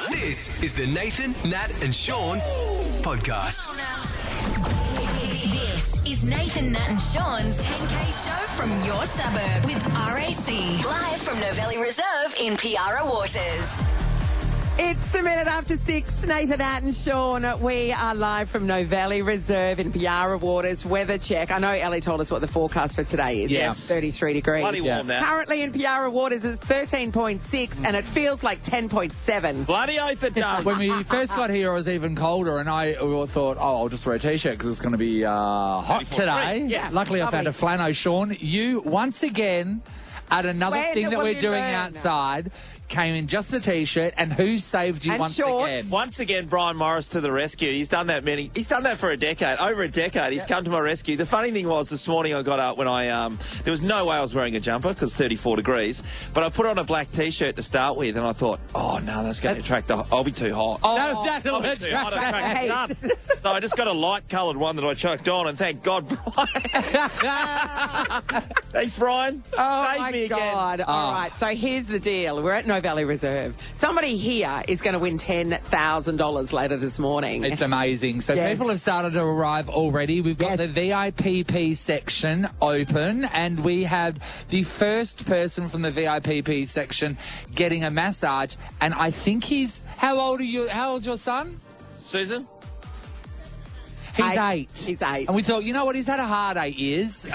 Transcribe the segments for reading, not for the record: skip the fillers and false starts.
This is the Nathan, Nat and Sean podcast. This is Nathan, Nat and Sean's 10K show from your suburb with RAC. Live from Madeley Reserve in P-WARTS. It's a minute after 6. Nathan, Nat and Sean. We are live from Madeley Reserve in P-WARTS. Weather check. I know Ellie told us what the forecast for today is. Yeah. It's 33 degrees. Bloody warm now. Currently in P-WARTS it's 13.6 and it feels like 10.7. Bloody oath it does. When we first got here, it was even colder, and I thought, I'll just wear a T-shirt because it's going to be hot today. Yeah, Luckily, I found a flannel. Sean, you, once again, at another thing that we're doing outside, came in just a T-shirt, and who saved you And once shorts. again? Once again, Brian Morris to the rescue. He's done that for a decade, over a decade. He's come to my rescue. The funny thing was, this morning I got up when there was no way I was wearing a jumper because 34 degrees, but I put on a black T-shirt to start with, and I thought, oh no, that's going to attract I'll be too hot. Oh, that'll I'll be too hot, attract the sun. So I just got a light-coloured one that I choked on, and thank God, Brian. Thanks, Brian. Oh, Save my me again. God. All right, so here's the deal. We're at Madeley Reserve. Somebody here is going to win $10,000 later this morning. It's amazing. So Yes. people have started to arrive already. We've got the VIPP section open, and we have the first person from the VIPP section getting a massage. And I think how old are you? How old's your son? Susan? He's 8. He's 8. And we thought, you know what? He's had a hard 8 years.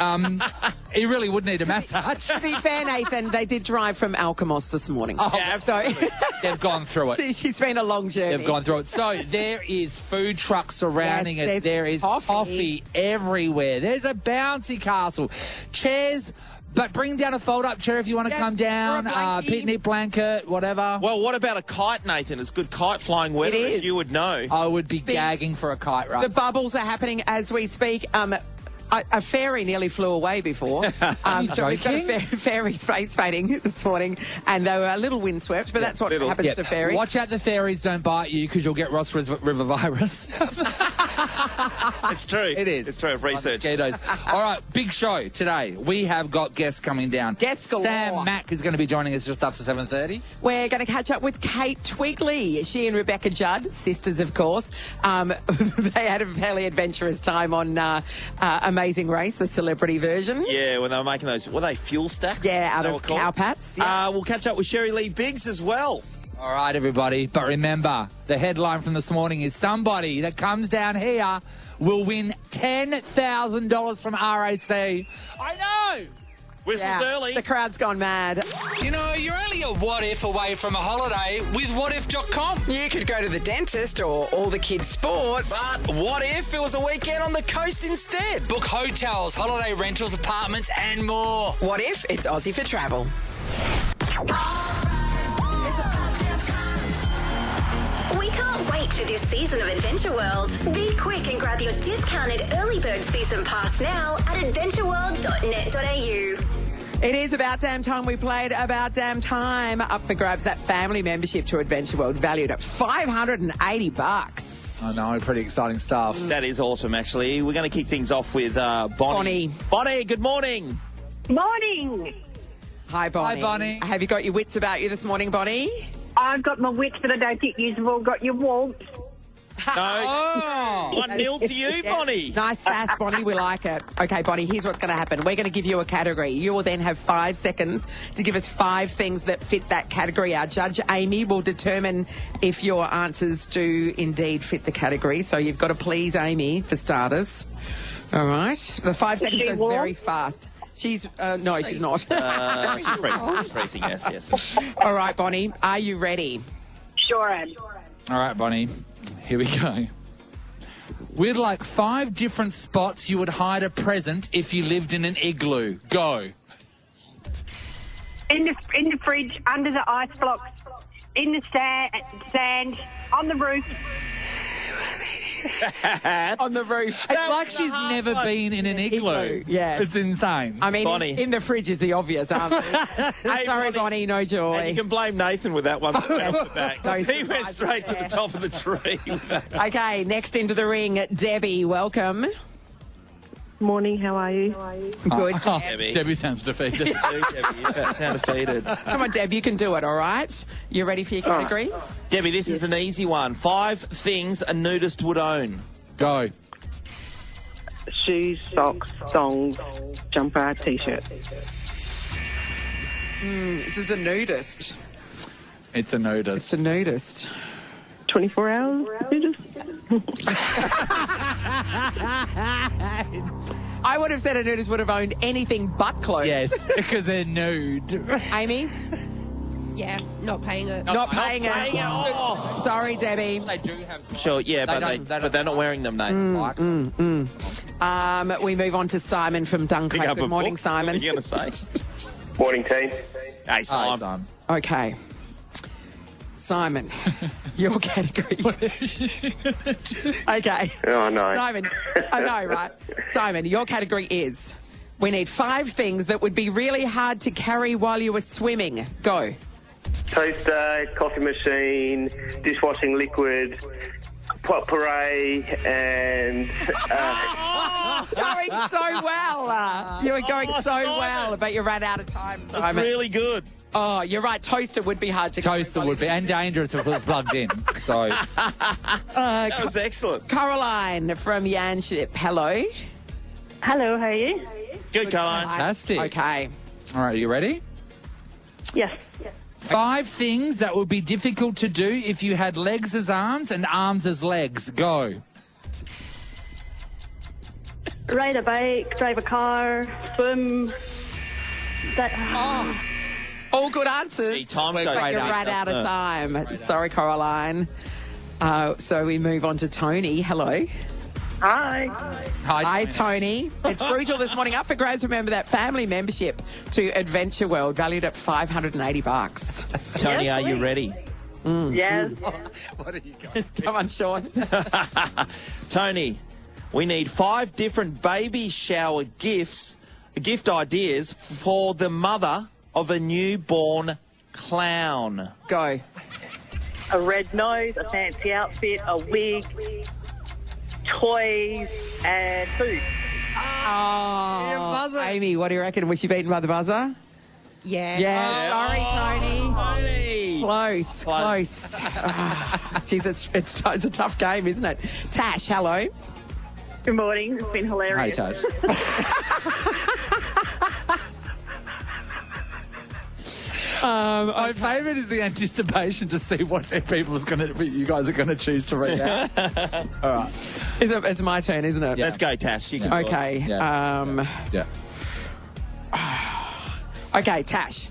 He really would need a massage. To be fair, Nathan, they did drive from Alkimos this morning. Yeah, absolutely. They've gone through it. She's been a long journey. They've gone through it. So there is food trucks surrounding Yes, us. There is there's coffee everywhere. There's a bouncy castle. Chairs, but bring down a fold-up chair if you want to Yes, come down. or a blankie. Picnic blanket, whatever. Well, what about a kite, Nathan? It's good kite flying weather, It is. as you would know. I would be gagging for a kite ride. The bubbles are happening as we speak. A ferry nearly flew away before. So we've got a ferry space painting this morning, and they were a little windswept, but that's what happens to ferries. Watch out the ferries don't bite you because you'll get Ross River virus. It's true. It is. It's true. I've researched. Mosquitoes. All right, big show today. We have got guests coming down. Guests galore. Sam Mack is going to be joining us just after 7:30. We're going to catch up with Kate Twigley. She and Rebecca Judd, sisters, of course. They had a fairly adventurous time on Amazing Race, the celebrity version. Yeah, when they were making those, were they fuel stacks? Yeah, out They of were called? cowpats. Yeah. We'll catch up with Scherri-Lee Biggs as well. All right, everybody. But remember, the headline from this morning is somebody that comes down here will win $10,000 from RAC. I know! Whistles early. The crowd's gone mad. You know, you're only a what if away from a holiday with whatif.com. You could go to the dentist or all the kids' sports. But what if it was a weekend on the coast instead? Book hotels, holiday rentals, apartments, and more. What if it's Aussie for travel? We can't wait for this season of Adventure World. Be quick and grab your discounted early bird season pass now at adventureworld.net.au. It is about damn time we played About Damn Time. Up for grabs that family membership to Adventure World, valued at $580. I know, pretty exciting stuff. That is awesome, actually. We're going to kick things off with Bonnie. Bonnie, good morning. Morning. Hi, Bonnie. Hi, Bonnie. Have you got your wits about you this morning, Bonnie? I've got my wits, but I don't think you've all got your warmth. No. Oh! 1-0 to you, Bonnie. Nice sass, Bonnie. We like it. Okay, Bonnie, here's what's going to happen. We're going to give you a category. You will then have 5 seconds to give us 5 things that fit that category. Our judge, Amy, will determine if your answers do indeed fit the category. So you've got to please Amy, for starters. All right. The 5 seconds she goes warm? very fast. She's, no, she's not. She's freezing. She's freezing, yes. All right, Bonnie, are you ready? Sure am. All right, Bonnie, here we go. We'd like 5 different spots you would hide a present if you lived in an igloo. Go. In the fridge, under the ice blocks, in the sand, on the roof. On the roof. It's like she's never been in an igloo. Yeah. It's insane. I mean, Bonnie. in the fridge is the obvious answer. Hey, Sorry, Bonnie, no joy. And you can blame Nathan with that one. Off the back. Those He went surprises straight to there. the top of the tree. Okay, next into the ring, Debbie, welcome. Morning, how are you? Good. Debbie. Debbie sounds defeated. Debbie, you sound defeated. Come on, Deb, you can do it, all right? You ready for your category? Debbie, this is an easy one. 5 things a nudist would own. Go. Shoes, socks, thongs, jumper, T-shirt. This is a nudist. It's a nudist. It's a nudist. 24 hours, I would have said a nudist would have owned anything but clothes. Yes, because they're nude. Amy? Yeah, not paying it. Not paying it. Oh. Sorry, Debbie. They do have. Sure, yeah, but they're not wearing them, Nathan. We move on to Simon from Dunkirk. Pick up Good a morning, book. Simon. What are you going to say? Morning, team. Hey, Simon. Okay. Simon, your category. Okay. Oh, no. Simon, I know, right? Simon, your category is we need 5 things that would be really hard to carry while you were swimming. Go. Toaster, coffee machine, dishwashing liquid, potpourri, and... Going so well. You were going so well, but you ran out of time, Simon. That's really good. Oh, you're right. Toaster would be hard to carry. Toaster would be, and dangerous if it was plugged in. So, That was excellent. Caroline from Yanship. Hello. Hello, how are you? Good, Caroline. fantastic. Okay. All right, you ready? Yes. 5 things that would be difficult to do if you had legs as arms and arms as legs. Go. Ride a bike, drive a car, swim. All good answers. Gee, time goes But you fast, ran out of doesn't it? time. Sorry, Caroline. So we move on to Tony. Hello. Hi. Hi, Tony. It's brutal this morning. Up for grabs. Remember that family membership to Adventure World, valued at $580. Tony, are you ready? Yes. What are you going Come on, Sean. Tony, we need 5 different baby shower gift ideas for the mother of a newborn clown. Go. A red nose, a fancy outfit, a wig, toys, and food. Oh, Amy, what do you reckon? Was she beaten by the buzzer? Yeah. Yeah. Sorry, Tony. Tony. Close. Jeez, it's a tough game, isn't it? Tash, hello. Good morning. It's been hilarious. Hey, Taj. My favourite is the anticipation to see what you guys are going to choose to read out. All right. It's my turn, isn't it? Let's go, Tash. You can do it. Okay. Yeah. Okay, Tash.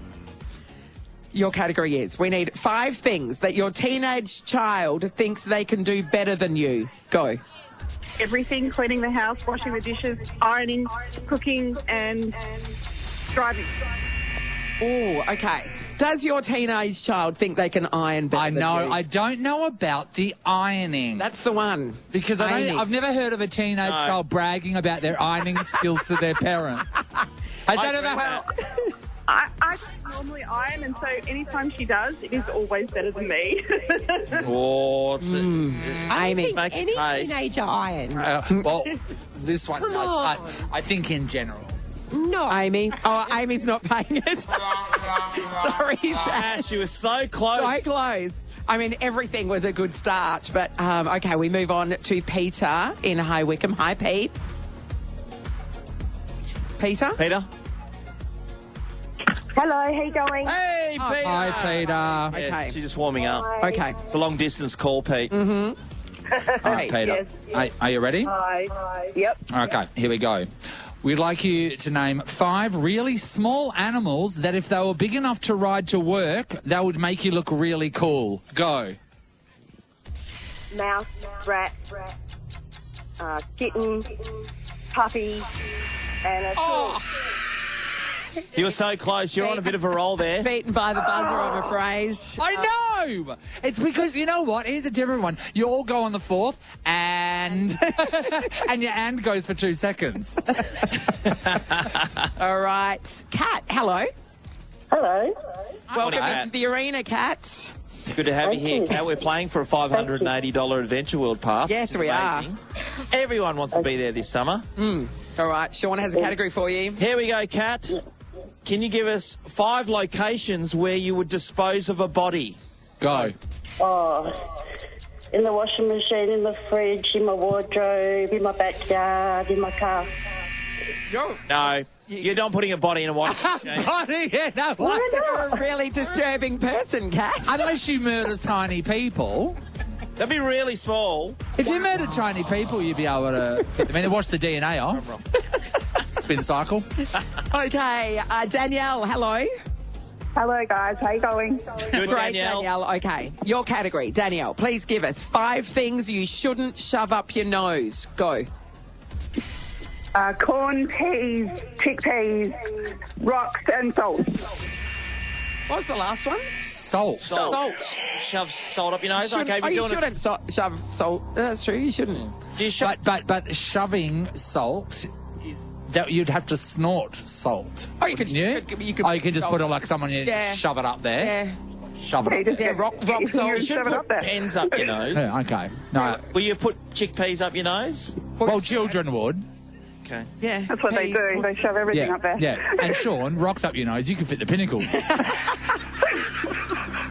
Your category is we need 5 things that your teenage child thinks they can do better than you. Go. Everything, cleaning the house, washing the dishes, ironing, cooking, and driving. Oh, okay. Does your teenage child think they can iron better I than know. you? I don't know about the ironing. That's the one. Because Amy. I've never heard of a teenage child bragging about their ironing skills to their parents. Has that ever happened? I normally iron, and so anytime she does, it is always better than me. Oh, Amy. makes Any a case. teenager iron. Well, this one Come does, on. but I think in general. No. Amy. Oh, Amy's not paying it. Sorry, Tash. Tash, you were so close. So close. I mean, everything was a good start, but okay, we move on to Peter in High Wycombe. Hi, Pete. Peter? Peter? Hello, how you going? Hey, Peter. Hi, Peter. Yeah, Okay. she's just warming up. Okay. It's a long-distance call, Pete. All right, Peter. Are you ready? Hi. Yep. Okay, here we go. We'd like you to name 5 really small animals that if they were big enough to ride to work, that would make you look really cool. Go. Mouse, rat, kitten, puppy, and a dog. You were so close. You're on a bit of a roll there. Beaten by the buzzer, I'm afraid. I know! It's because, you know what? Here's a different one. You all go on the 4th, and... and your and goes for 2 seconds. All right. Kat, hello. Hello. Welcome Kat. into the arena, Kat. Good to have you here, Kat. We're playing for a $580 Adventure World pass. Yes, which is we are. amazing. Everyone wants to be there this summer. All right, Sean has a category for you. Here we go, Kat. Can you give us 5 locations where you would dispose of a body? Go. Oh, in the washing machine, in the fridge, in my wardrobe, in my backyard, in my car. No. You're not putting a body in a washing machine. Body, yeah, no, You're a really disturbing person, Kat. unless you murder tiny people. That'd be really small. If you murdered tiny people, you'd be able to fit them in and wash the DNA off. Spin cycle. Okay, Danielle, hello. Hello, guys. How you going? Good, Great, Danielle. Okay, your category. Danielle, please give us 5 things you shouldn't shove up your nose. Go. Corn, peas, chickpeas, rocks and salt. What was the last one? Salt. Shove salt up your nose. Okay, if you you're doing shouldn't shove salt. That's true, you shouldn't. Do you shove... But shoving salt is that you'd have to snort salt. Oh, you could. You can just put it like someone you shove it up there. Yeah. Shove it up there. Yeah, rock salt. You should put pens up your nose. Yeah, okay. No. Will you put chickpeas up your nose? Well, children would. Okay. Yeah. That's what they do. They shove everything up there. Yeah. And Sean, rocks up your nose, you can fit the pinnacles.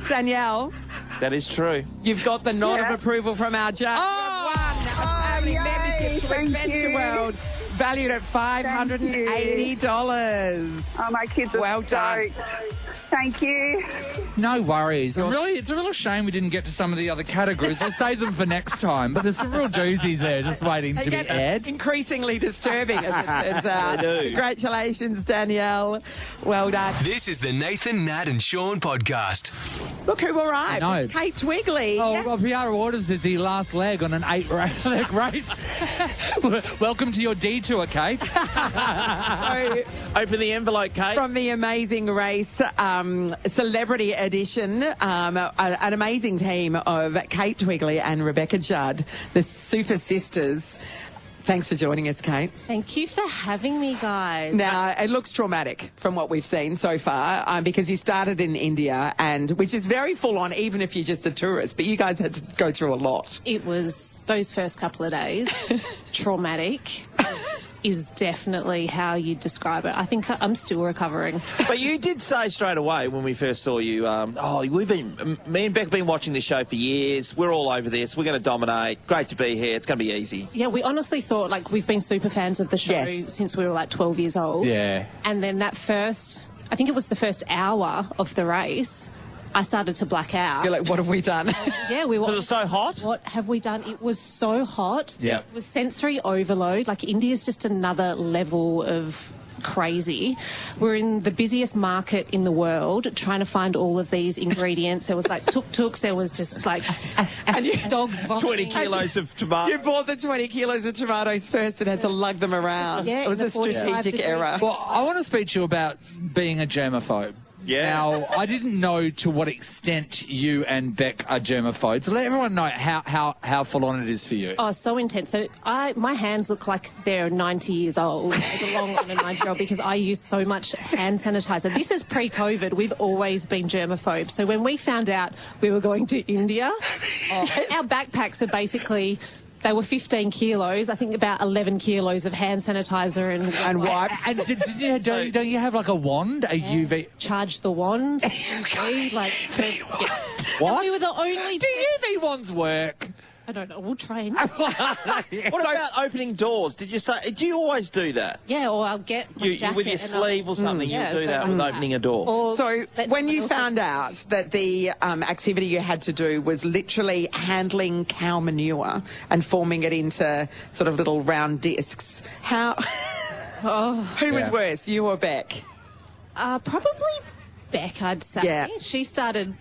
Danielle, That is true. you've got the nod of approval from our judge. Oh! You have won a family yay, membership to thank Adventure you. World, valued at $580. Oh, my kids are Well done. stoked. Thank you. No worries. It's a real shame we didn't get to some of the other categories. We'll save them for next time. But there's some real doozies there just waiting to be aired. Increasingly disturbing as it turns out. do. Congratulations, Danielle. Well done. This is the Nathan, Nat and Sean podcast. Look who arrived. No. Kate Twigley. Oh, well, PR Orders is the last leg on an 8-leg race. Welcome to your detour, Kate. So, Open the envelope, Kate. from the amazing race, celebrity edition, an amazing team of Kate Twigley and Rebecca Judd, the Super Sisters. Thanks for joining us, Kate. Thank you for having me, guys. Now, it looks traumatic from what we've seen so far, because you started in India, which is very full on, even if you're just a tourist, but you guys had to go through a lot. It was those first couple of days. Traumatic is definitely how you describe it. I think I'm still recovering. But you did say straight away when we first saw you, me and Beck have been watching this show for years. We're all over this. We're going to dominate. Great to be here. It's going to be easy. Yeah, we honestly thought, we've been super fans of the show since we were 12 years old. Yeah. And then I think it was the first hour of the race, I started to black out. You're like, what have we done? Yeah, we were. Was it so hot? What have we done? It was so hot. Yeah. It was sensory overload. India's just another level of crazy. We're in the busiest market in the world trying to find all of these ingredients. There was tuk-tuks, there was just dogs vomiting. 20 kilos of tomato. You bought the 20 kilos of tomatoes first and had to lug them around. Yeah, it was in a the 45 strategic degree error. Well, I want to speak to you about being a germaphobe. Yeah. Now, I didn't know to what extent you and Beck are germaphobes. Let everyone know how full on it is for you. Oh, so intense. So my hands look like they're 90 years old. They belong on a 90-year-old because I use so much hand sanitizer. This is pre-COVID. We've always been germaphobes. So when we found out we were going to India, our backpacks are basically... They were 15 kilos. I think about 11 kilos of hand sanitizer and wipes. And don't you have a wand, a UV? Charge the wand. What? We were the only... Do UV wands work? I don't know. We'll train. What about opening doors? Do you always do that? Yeah, or I'll get my jacket with your sleeve or something, you'll do that with opening a door. So when you found out that the activity you had to do was literally handling cow manure and forming it into sort of little round discs, who was worse, you or Beck? Probably Beck, I'd say. Yeah. She started...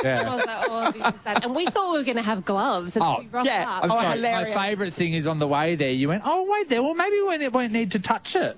Yeah. I was like, oh, this is bad. And we thought we were going to have gloves. And we rocked up. I'm sorry. hilarious. My favourite thing is on the way there, you went, oh, wait there, well, maybe we won't need to touch it.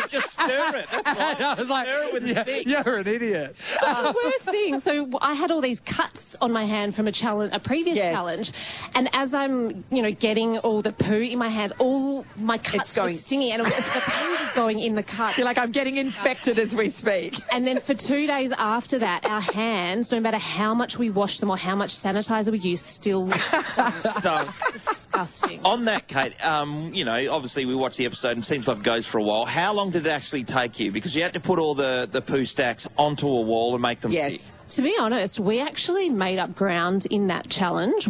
Just stir it. That's right. I was like, stir it with a stick. You're an idiot. The worst thing. So I had all these cuts on my hand from a previous challenge, and as I'm, getting all the poo in my hand, all my cuts were stinging, and the poo was going in the cut. You're like, I'm getting infected as we speak. And then for 2 days after that, our hands, no matter matter how much we wash them or how much sanitizer we use, still Stunk. disgusting. On that, Kate, you know, obviously we watched the episode and it seems like it goes for a while. How long did it actually take you? Because you had to put all the poo stacks onto a wall and make them stick. To be honest, we actually made up ground in that challenge.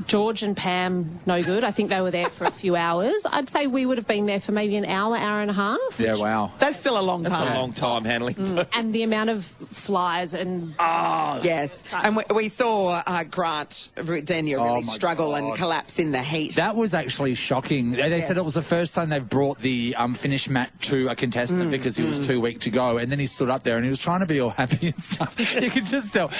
George and Pam, no good. I think they were there for a few hours. I'd say we would have been there for maybe an hour, hour and a half. Yeah, wow. That's still a long time. That's a long time handling poo. And the amount of flies and... Yes. And we saw Grant Daniel really struggle and collapse in the heat. That was actually shocking. They said it was the first time they've brought the finished mat to a contestant because he was too weak to go. And then he stood up there and he was trying to be all happy and stuff. You could just tell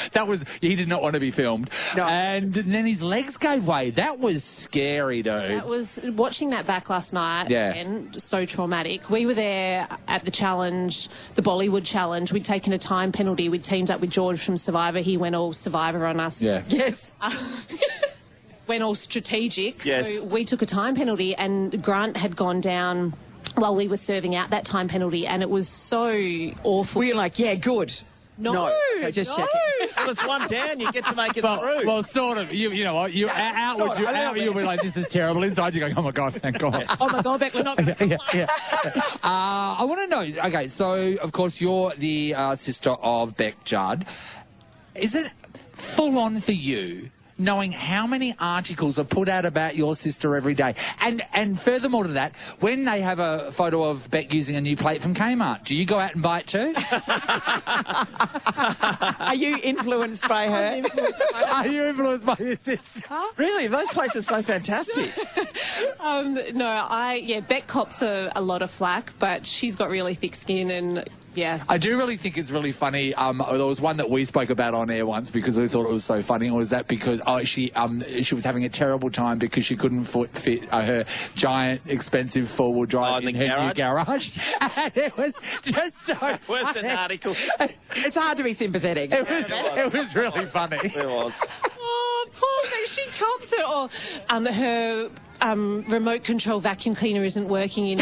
he did not want to be filmed. No. And then his legs gave way. That was scary, dude. That was watching that back last night. And so traumatic. We were there at the challenge, the Bollywood challenge. We'd taken a time penalty. We'd teamed up with George from Survivor. He went all Survivor on us. Yeah. Yes. Went all strategic. Yes. So we took a time penalty, and Grant had gone down while we were serving out that time penalty, and it was so awful. Were you like, yeah, good? No, just checking. Well, it's one down, you get to make it through. Well, sort of. You know what? You'll be like, this is terrible. Inside, you're going, oh my God, thank God. Oh my God, Beck, we're not going to I want to know, okay, so, of course, you're the sister of Beck Judd. Is it full on for you knowing how many articles are put out about your sister every day? And furthermore to that, when they have a photo of Beck using a new plate from Kmart, do you go out and buy it too? Are you influenced by her? Are you influenced by your sister? Really? Those places are so fantastic. Beck cops a lot of flack, but she's got really thick skin and... Yeah. I do really think it's really funny. There was one that we spoke about on air once because we thought it was so funny. Or was that because she was having a terrible time because she couldn't fit her giant, expensive four-wheel drive in her new garage? And it was just so Worst funny. an article. It's hard to be sympathetic. It was really funny. It was. Oh, poor Beck, she cops it. Or her remote control vacuum cleaner isn't working in.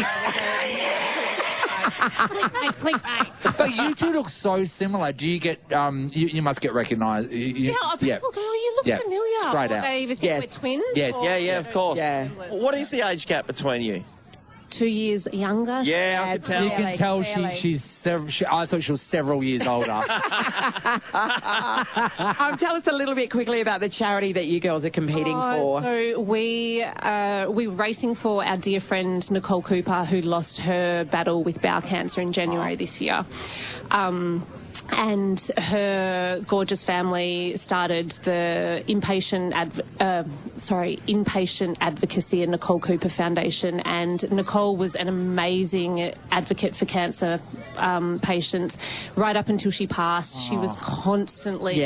Clickbait. But you two look so similar. Do you get, you must get recognised. People go, you look familiar. Straight or out. they either think we're twins. Yes. Yeah, of course. Yeah. What is the age gap between you? 2 years younger. Yeah, I can tell. You can tell I thought she was several years older. Tell us a little bit quickly about the charity that you girls are competing for. So we're racing for our dear friend Nicole Cooper, who lost her battle with bowel cancer in January this year. And her gorgeous family started the Inpatient Advocacy and Nicole Cooper Foundation, and Nicole was an amazing advocate for cancer patients right up until she passed. She was constantly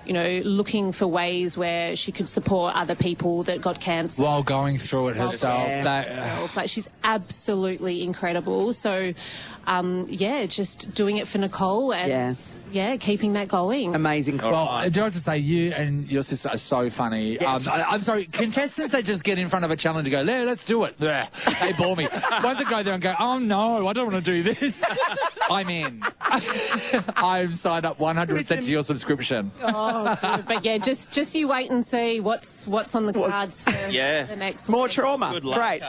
looking for ways where she could support other people that got cancer. While going through it herself. She's absolutely incredible. So, just doing it for Nicole and, keeping that going. Amazing. Well, I do have to say, you and your sister are so funny. Yes. I'm sorry, contestants that just get in front of a challenge and go, let's do it. They bore me. Once they go there and go, oh no, I don't want to do this. I'm in. I'm signed up 100% to your subscription. But just you wait and see what's on the cards for the next. More trauma. Good luck. Great.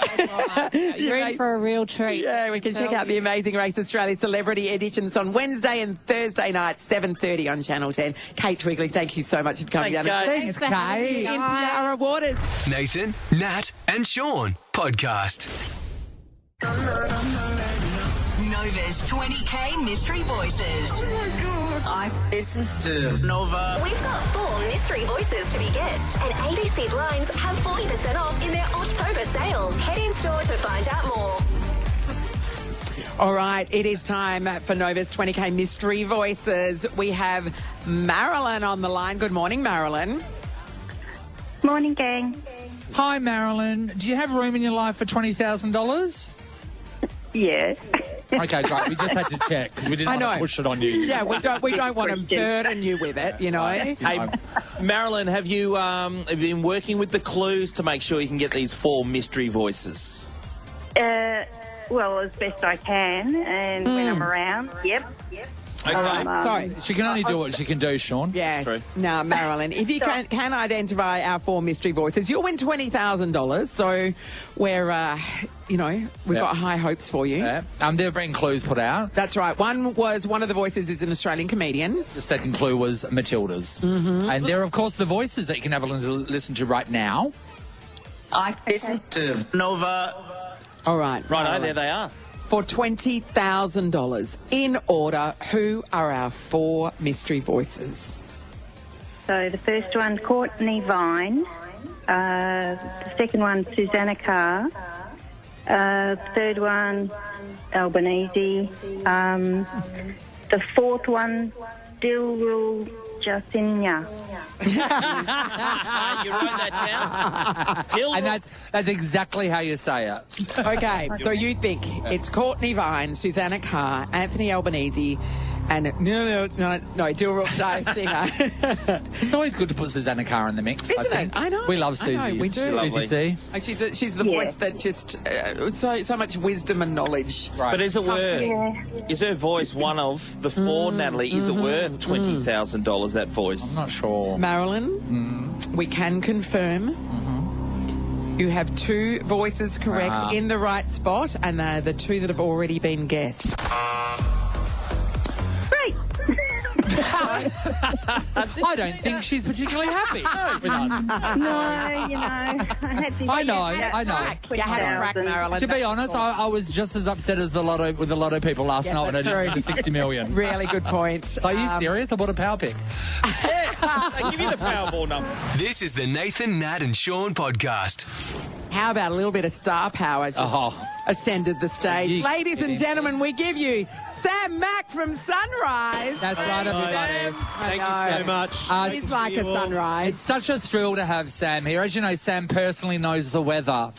You're in for a real treat. Yeah, we can check out the Amazing Race Australia Celebrity Edition. It's on Wednesday and Thursday nights, 7:30 on Channel 10. Kate Twigley, thank you so much for coming down. Thanks, Kate. NPR Awarders. Nathan, Nat, and Sean podcast. Nova's 20K Mystery Voices. Oh my God. I listen to Nova. We've got 4 mystery voices to be guessed, and ABC Blinds have 40% off in their October sale. Head in store to find out more. All right, it is time for Nova's 20K Mystery Voices. We have Marilyn on the line. Good morning, Marilyn. Morning, gang. Hi, Marilyn. Do you have room in your life for $20,000? Yeah. Okay, great. We just had to check because we didn't want to push it on you. Yeah, we don't want to burden you with it, you know. Hey, Marilyn, have you been working with the clues to make sure you can get these 4 mystery voices? Well, as best I can, and when I'm around, yep. All right. Sorry. She can only do what she can do, Sean. Yes. True. Now, Marilyn, if you can identify our 4 mystery voices, you'll win $20,000. So we're, we've got high hopes for you. Yeah. There have been clues put out. That's right. One of the voices is an Australian comedian. The second clue was Matilda's. Mm-hmm. And there are, of course, the voices that you can have a listen to right now. I listen to Nova. All right. Right, there they are. For $20,000. In order, who are our 4 mystery voices? So the first one, Courtney Vine. The second one, Susanna Carr. Third one, Albanese. The fourth one, Dilrul Jasinya. You wrote that down? And that's exactly how you say it. Okay, so you think it's Courtney Vine, Susanna Carr, Anthony Albanese, and no, Dilrul Singer. It's always good to put Susanna Carr in the mix. Isn't it? I know. We love Susie. I know, we do. Susie C. She's the voice that just so much wisdom and knowledge. Right. But is it worth? Is her voice one of the 4, Natalie? Is it worth $20,000? That voice? I'm not sure. Marilyn, we can confirm. You have 2 voices correct in the right spot, and they're the 2 that have already been guessed. I don't think she's particularly happy with us. No, I had to. I know. You had a crack, Marilyn. To be honest, I was just as upset as the lotto people last night when I did the 60 million. Really good point. Are you serious? I bought a power pick. They give you the Powerball number. This is the Nathan, Nat and Sean podcast. How about a little bit of star power just ascended the stage? Ladies and gentlemen, we give you Sam Mack from Sunrise. That's right, everybody. Thank you so much. He's like a sunrise. It's such a thrill to have Sam here. As you know, Sam personally knows the weather.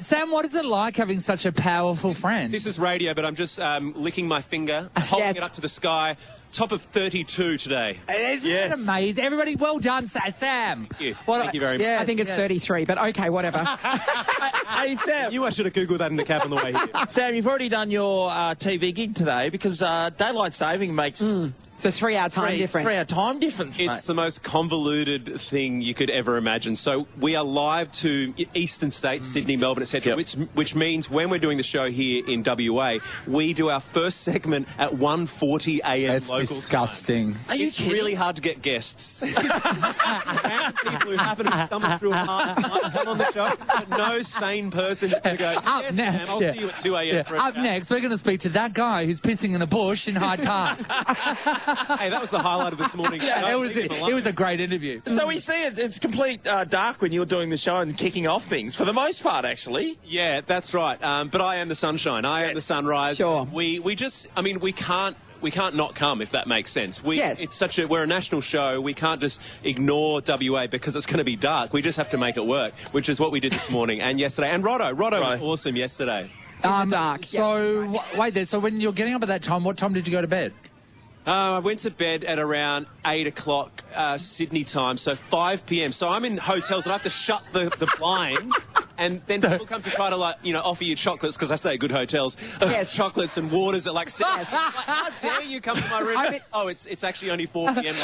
Sam, what is it like having such a powerful friend? This is radio, but I'm just licking my finger, holding it up to the sky. Top of 32 today. Isn't it amazing? Everybody, well done, Sam. Thank you. Thank you very much. I think it's 33, but okay, whatever. Hey, Sam. I should have Googled that in the cab on the way here. Sam, you've already done your TV gig today because daylight saving makes... So 3-hour time difference. 3-hour time difference. It's the most convoluted thing you could ever imagine. So we are live to eastern states, Sydney, Melbourne, etc., which means when we're doing the show here in WA, we do our first segment at 1:40 a.m. That's local disgusting. time. It's really hard to get guests. People who happen to stumble through a hard time come on the show, but no sane person is going to go, yes, ma'am, I'll see you at 2 a.m. Up next, we're going to speak to that guy who's pissing in a bush in Hyde Park. Hey, that was the highlight of this morning. It was a great interview. So we see it's complete dark when you're doing the show and kicking off things, for the most part, actually. Yeah, that's right. But I am the sunshine. I am the sunrise. Sure. We can't not come, if that makes sense. We're a national show. We can't just ignore WA because it's going to be dark. We just have to make it work, which is what we did this morning and yesterday. And Roddo was awesome yesterday. Dark. So, wait there. So when you're getting up at that time, what time did you go to bed? I went to bed at around 8 o'clock Sydney time, so 5 p.m. So I'm in hotels and I have to shut the blinds, and then people come to try to offer you chocolates because I stay at good hotels. Chocolates and waters at 7. Like, how dare you come to my room? It's actually only 4 p.m.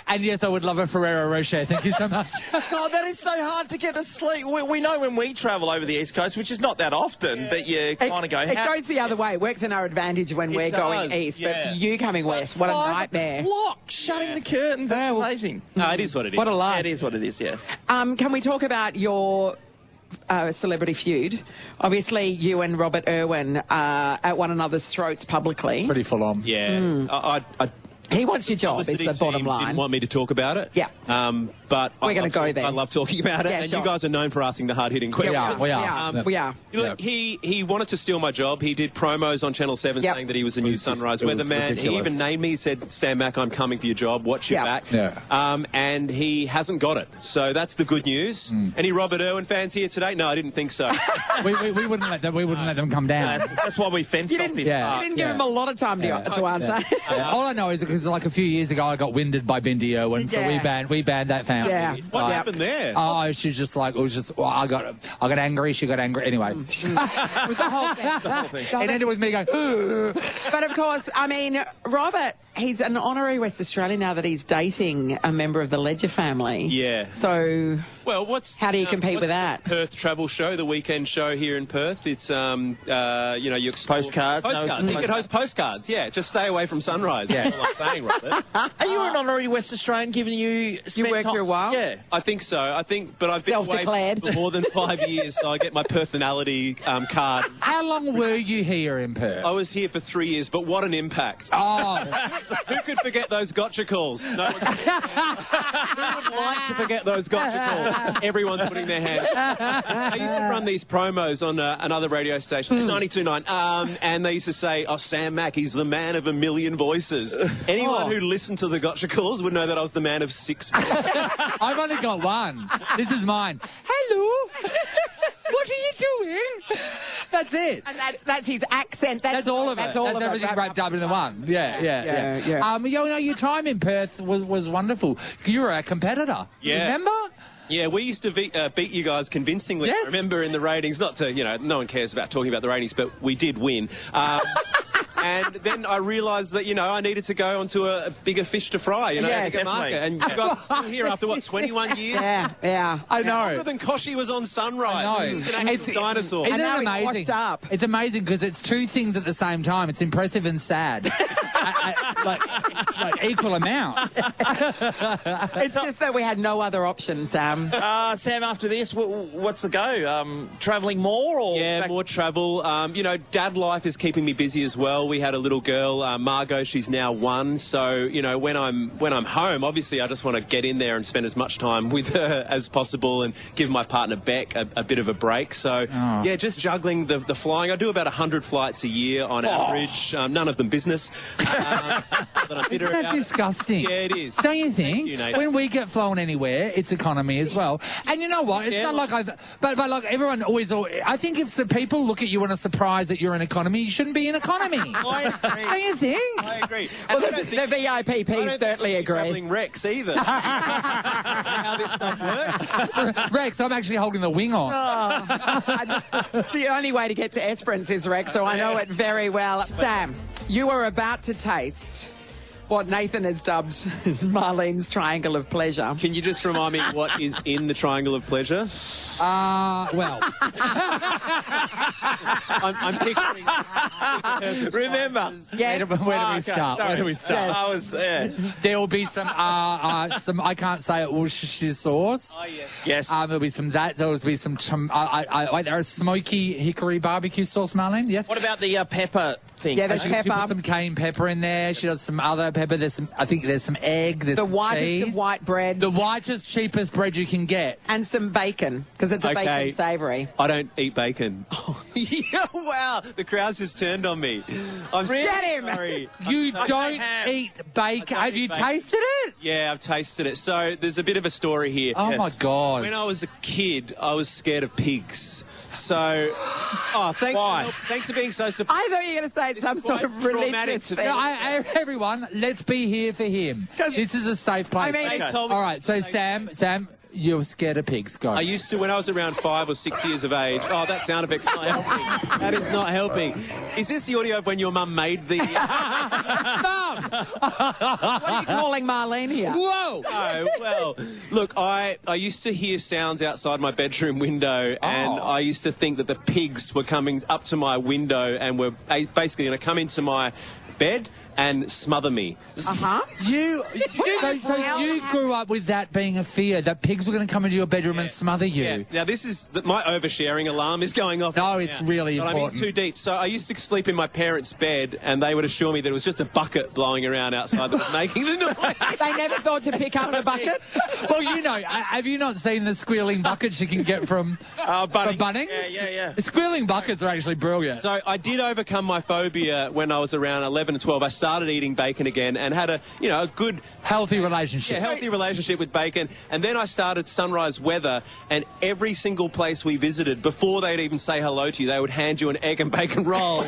And yes, I would love a Ferrero Rocher. Thank you so much. God, that is so hard to get to sleep. We know when we travel over the East Coast, which is not that often, that you kind of go... It goes the other way. It works in our advantage when we're going east. But for you coming west, what a nightmare. Shutting the curtains. That's amazing. No, it is what it is. What a life. Yeah, it is what it is, yeah. Can we talk about your celebrity feud? Obviously, you and Robert Irwin are at one another's throats publicly. Pretty full on. Yeah. He wants your job, is the bottom line. Didn't want me to talk about it. Yeah. But we're going to go there. I love talking about it, and you guys are known for asking the hard-hitting questions. We are. You know, he wanted to steal my job. He did promos on Channel 7 saying that he was the new Sunrise weatherman. He even named me, said, Sam Mack, I'm coming for your job. Watch your back. And he hasn't got it. So that's the good news. Any Robert Irwin fans here today? No, I didn't think so. we wouldn't let them come down. That's why we fenced off this part. You didn't give him a lot of time to answer. All I know is because like a few years ago I got winded by Bindi Irwin, so we banned that family. Yeah. What happened there? Oh, she's just like, it was just, well, I got angry, she got angry. Anyway. With the whole thing. It ended with me going, But of course, I mean, Robert, he's an honorary West Australian now that he's dating a member of the Ledger family. Yeah. So, well, how do you compete with that? The Perth travel show, the weekend show here in Perth. It's you explore Postcards. Postcards. You can host postcards. Yeah, just stay away from sunrise. Yeah, that's all I'm saying, Robert. Are you an honorary West Australian? Given you worked here a while. Yeah, I think so. But I've been away for more than 5 years, so I get my personality card. How long were you here in Perth? I was here for 3 years, but what an impact! Oh, who could forget those gotcha calls? No one's who would like to forget those gotcha calls? Everyone's putting their hand. I used to run these promos on another radio station, 92.9, and they used to say, "Oh, Sam Mack, he's the man of a million voices." Anyone who listened to the gotcha calls would know that I was the man of 6 voices. I've only got one. This is mine. Hello. What are you doing? That's it. And that's his accent. That's all of it. That's all of everything it. wrapped up in the one. Yeah. Your time in Perth was wonderful. You were a competitor. Yeah. Remember? Yeah, we used to beat you guys convincingly. Yes. I remember in the ratings, not to, no one cares about talking about the ratings, but we did win. And then I realised that, I needed to go onto a bigger fish to fry, Yeah, bigger market. And you guys are still here after, 21 years? Yeah. I know. Longer than Koshy was on Sunrise. I know. He's an actual dinosaur. Isn't And now it he's amazing? washed up. It's amazing because it's two things at the same time. It's impressive and sad. like equal amounts. It's just that we had no other option, Sam. Sam, after this, what's the go? Travelling more? Or more travel. Dad life is keeping me busy as well. We had a little girl, Margot. She's now 1. So when I'm home, obviously I just want to get in there and spend as much time with her as possible and give my partner Beck a bit of a break. So just juggling the flying. I do about 100 flights a year on average. None of them business. Isn't that disgusting? Yeah, it is. Don't you think? You, Nathan. When we get flown anywhere, it's economy as well. And you know what? It's not like but like everyone always. I think if the people look at you and are surprised that you're in economy, you shouldn't be in economy. I agree. Don't you think? I agree. Well, the VIPs certainly agree. Travelling Rex either. How this stuff works. Rex, I'm actually holding the wing on. It's the only way to get to Esperance is Rex, so I know it very well. Sam, you are about to taste what Nathan has dubbed Marlene's Triangle of Pleasure. Can you just remind me what is in the Triangle of Pleasure? Well. I'm picturing. Remember. Yes. Where do we start? Sorry. Where do we start? I was. There will be some I can't say it, Worcestershire sauce. Oh, yes. Yes. There'll be some that. There'll be some. There is smoky hickory barbecue sauce, Marlene. Yes. What about the pepper thing? Yeah, there's She pepper. put some cayenne pepper in there. She does some other pepper. There's some. I think there's some egg. There's The some whitest cheese. of white bread. The whitest, cheapest bread you can get. And some bacon, because it's a bacon savoury. I don't eat bacon. Yeah, wow. The crowd's just turned on me. I'm Get him. sorry. You don't eat bacon. Have you tasted it? Yeah, I've tasted it. So there's a bit of a story here. Oh, my God. When I was a kid, I was scared of pigs. So, thanks for being so surprised. I thought you were going to say it's some sort of religious thing. Everyone, let's be here for him. This is a safe place. I mean, Okay. All right, so Sam, you're scared of pigs. Go. I used to, when I was around 5 or 6 years of age. Oh, that sound effect's not helping. That is not helping. Is this the audio of when your mum made the... Mum! What are you calling Marlene here? Whoa! Oh, well, look, I used to hear sounds outside my bedroom window, and I used to think that the pigs were coming up to my window and were basically going to come into my bed and smother me. You grew up with that being a fear, that pigs were going to come into your bedroom and smother you. Yeah. Now, this is... my oversharing alarm is going off. No, it's really but important. I'm in too deep. So I used to sleep in my parents' bed, and they would assure me that it was just a bucket blowing around outside that was making the noise. They never thought to pick up the bucket? Well, have you not seen the squealing buckets you can get from Bunnings? Yeah. Squealing buckets are actually brilliant. So I did overcome my phobia when I was around 11 and 12. I started eating bacon again and had a good healthy relationship. Yeah, healthy relationship with bacon. And then I started Sunrise Weather, and every single place we visited, before they'd even say hello to you, they would hand you an egg and bacon roll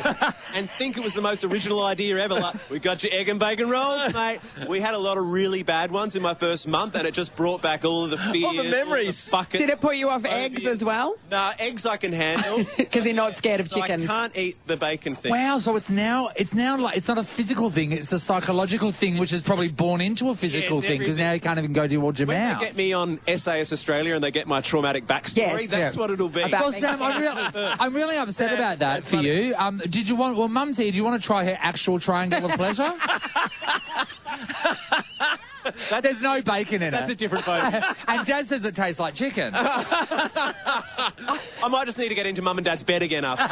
and think it was the most original idea ever. Like, we got your egg and bacon rolls, mate. We had a lot of really bad ones in my first month, and it just brought back all of the fears, all the memories. All the buckets. Did it put you off eggs as well? Nah, eggs I can handle. Because you're not scared of chickens. I can't eat the bacon thing. Wow, so it's now like it's not a physical thing, it's a psychological thing, which is probably born into a physical thing, because now you can't even go towards your mouth. When they get me on SAS Australia and they get my traumatic backstory, that's what it'll be. Well, Sam, I'm really upset about that for you. Did you want? Well, Mum's here. Do you want to try her actual triangle of pleasure? There's no bacon in it. That's a different photo. And Dad says it tastes like chicken. I might just need to get into Mum and Dad's bed again after.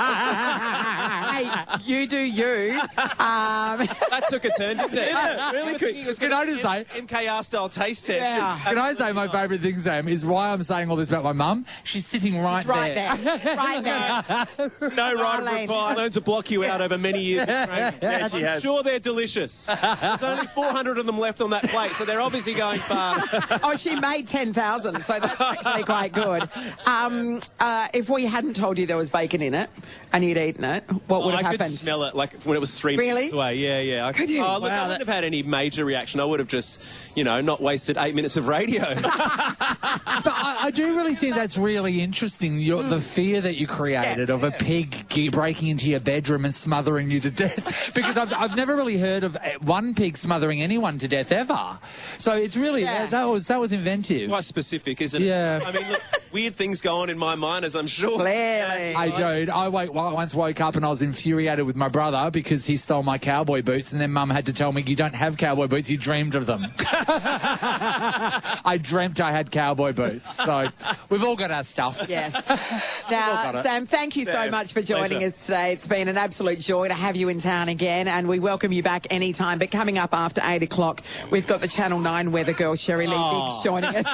Hey, you do you. That took a turn, didn't it? Really quick. Can I just say, MKR style taste test. Yeah. Can I say my favourite thing, Sam, is why I'm saying all this about my mum? She's sitting right there. Right there. No right of reply. Learned to block you out over many years of training. Yeah, she has. I'm sure they're delicious. There's only 400 of them left on that plate, so they're obviously going far. Oh, she made 10,000, so that's actually quite good. If we hadn't told you there was bacon in it and you'd eaten it, what would have happened? I could smell it like when it was 3 minutes away. Yeah. Could you? Look, I wouldn't have had any major reaction. I would have just, not wasted 8 minutes of radio. But I do really think that's really interesting, the fear that you created of a pig breaking into your bedroom and smothering you to death. Because I've never really heard of one pig smothering anyone to death ever. So it's really, that was inventive. Quite specific, isn't it? Yeah. I mean, look, weird things go on in my mind, as I'm sure. Clearly. I do. I once woke up and I was infuriated with my brother because he stole my cowboy boots, and then Mum had to tell me, you don't have cowboy boots, you dreamed of them. I dreamt I had cowboy boots. So we've all got our stuff. Yes. Now, Sam, thank you so much for joining us today. It's been an absolute joy to have you in town again, and we welcome you back anytime. But coming up after 8 o'clock, we've got the Channel 9 weather girl, Scherri-Lee Biggs, joining us.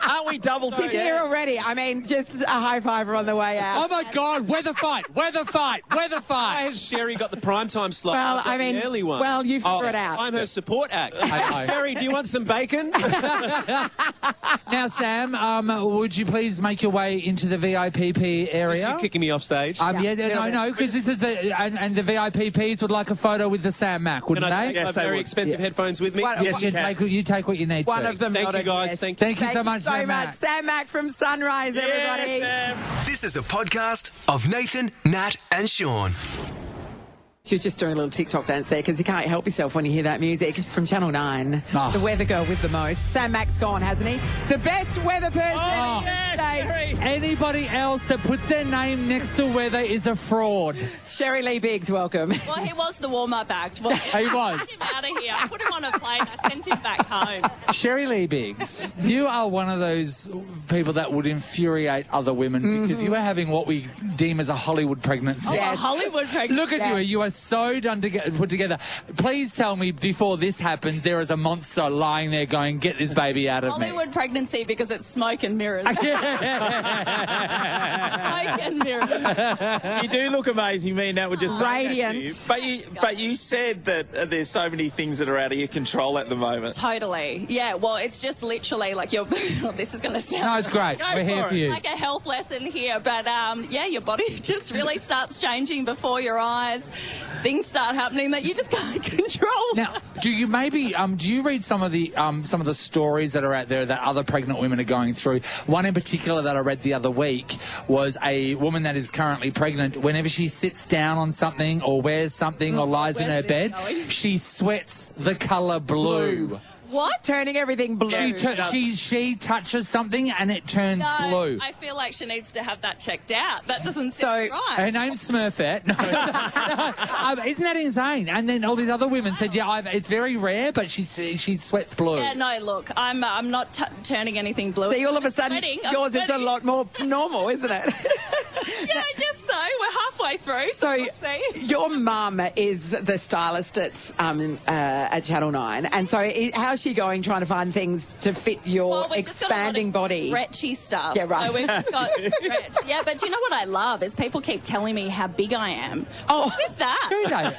Aren't we double She's here already. I mean, just a high fiver on the way out. Oh, my God. Weather fight. Why has Sherry got the primetime slot? Well, I mean, the early one. Well, you figure it out. I'm her support act. Sherry, do you want some bacon? Now, Sam, would you please make your way into the VIPP area? You're kicking me off stage? No, because this is and the VIPPs would like a photo with the Sam Mac, wouldn't they? Can I take my very expensive headphones with me? Yes, you take what you need. One of them. Thank you, guys. Yes. Thank you so much, Sam Mac. Sam Mac from Sunrise, everybody. This is a podcast of Nathan, Nat and Sean. She was just doing a little TikTok dance there because you can't help yourself when you hear that music. It's from Channel 9. Oh. The weather girl with the most. Sam Mac's gone, hasn't he? The best weather person in the States. Anybody else that puts their name next to weather is a fraud. Scherri-Lee Biggs, welcome. Well, he was the warm-up act. Well, he was. Get him out of here. I put him on a plane. I sent him back home. Scherri-Lee Biggs, you are one of those people that would infuriate other women because you are having what we deem as a Hollywood pregnancy. Oh, a Hollywood pregnancy. Look at you. You are so put together. Please tell me before this happens there is a monster lying there going, get this baby out of me. Hollywood pregnancy because it's smoke and mirrors. Smoke and mirrors. You do look amazing, me and Nat were just radiant. But you said that there's so many things that are out of your control at the moment. Totally. Yeah, well, it's just literally like your... this is going to sound... No, it's great. We're here for you. Like a health lesson here. But, your body just really starts changing before your eyes. Things start happening that you just can't control. Now, do you read some of the stories that are out there that other pregnant women are going through? One in particular that I read the other week was a woman that is currently pregnant. Whenever she sits down on something or wears something or lies in her bed, she sweats the colour blue. What? She's turning everything blue. She touches something and it turns blue. I feel like she needs to have that checked out. That doesn't sound right. Her name's Smurfette. No. Isn't that insane? And then all these other women said, it's very rare, but she sweats blue. Yeah, no, look, I'm not turning anything blue. See, all of a sudden, yours is a lot more normal, isn't it? Yeah, I guess so. We're halfway through, so we'll see. Your mum is the stylist at Channel 9, and so how's she going trying to find things to fit your expanding body? Stretchy stuff. Yeah, right. So we've just got stretch. Yeah, but do you know what I love is people keep telling me how big I am. Oh, what's with that? Do they?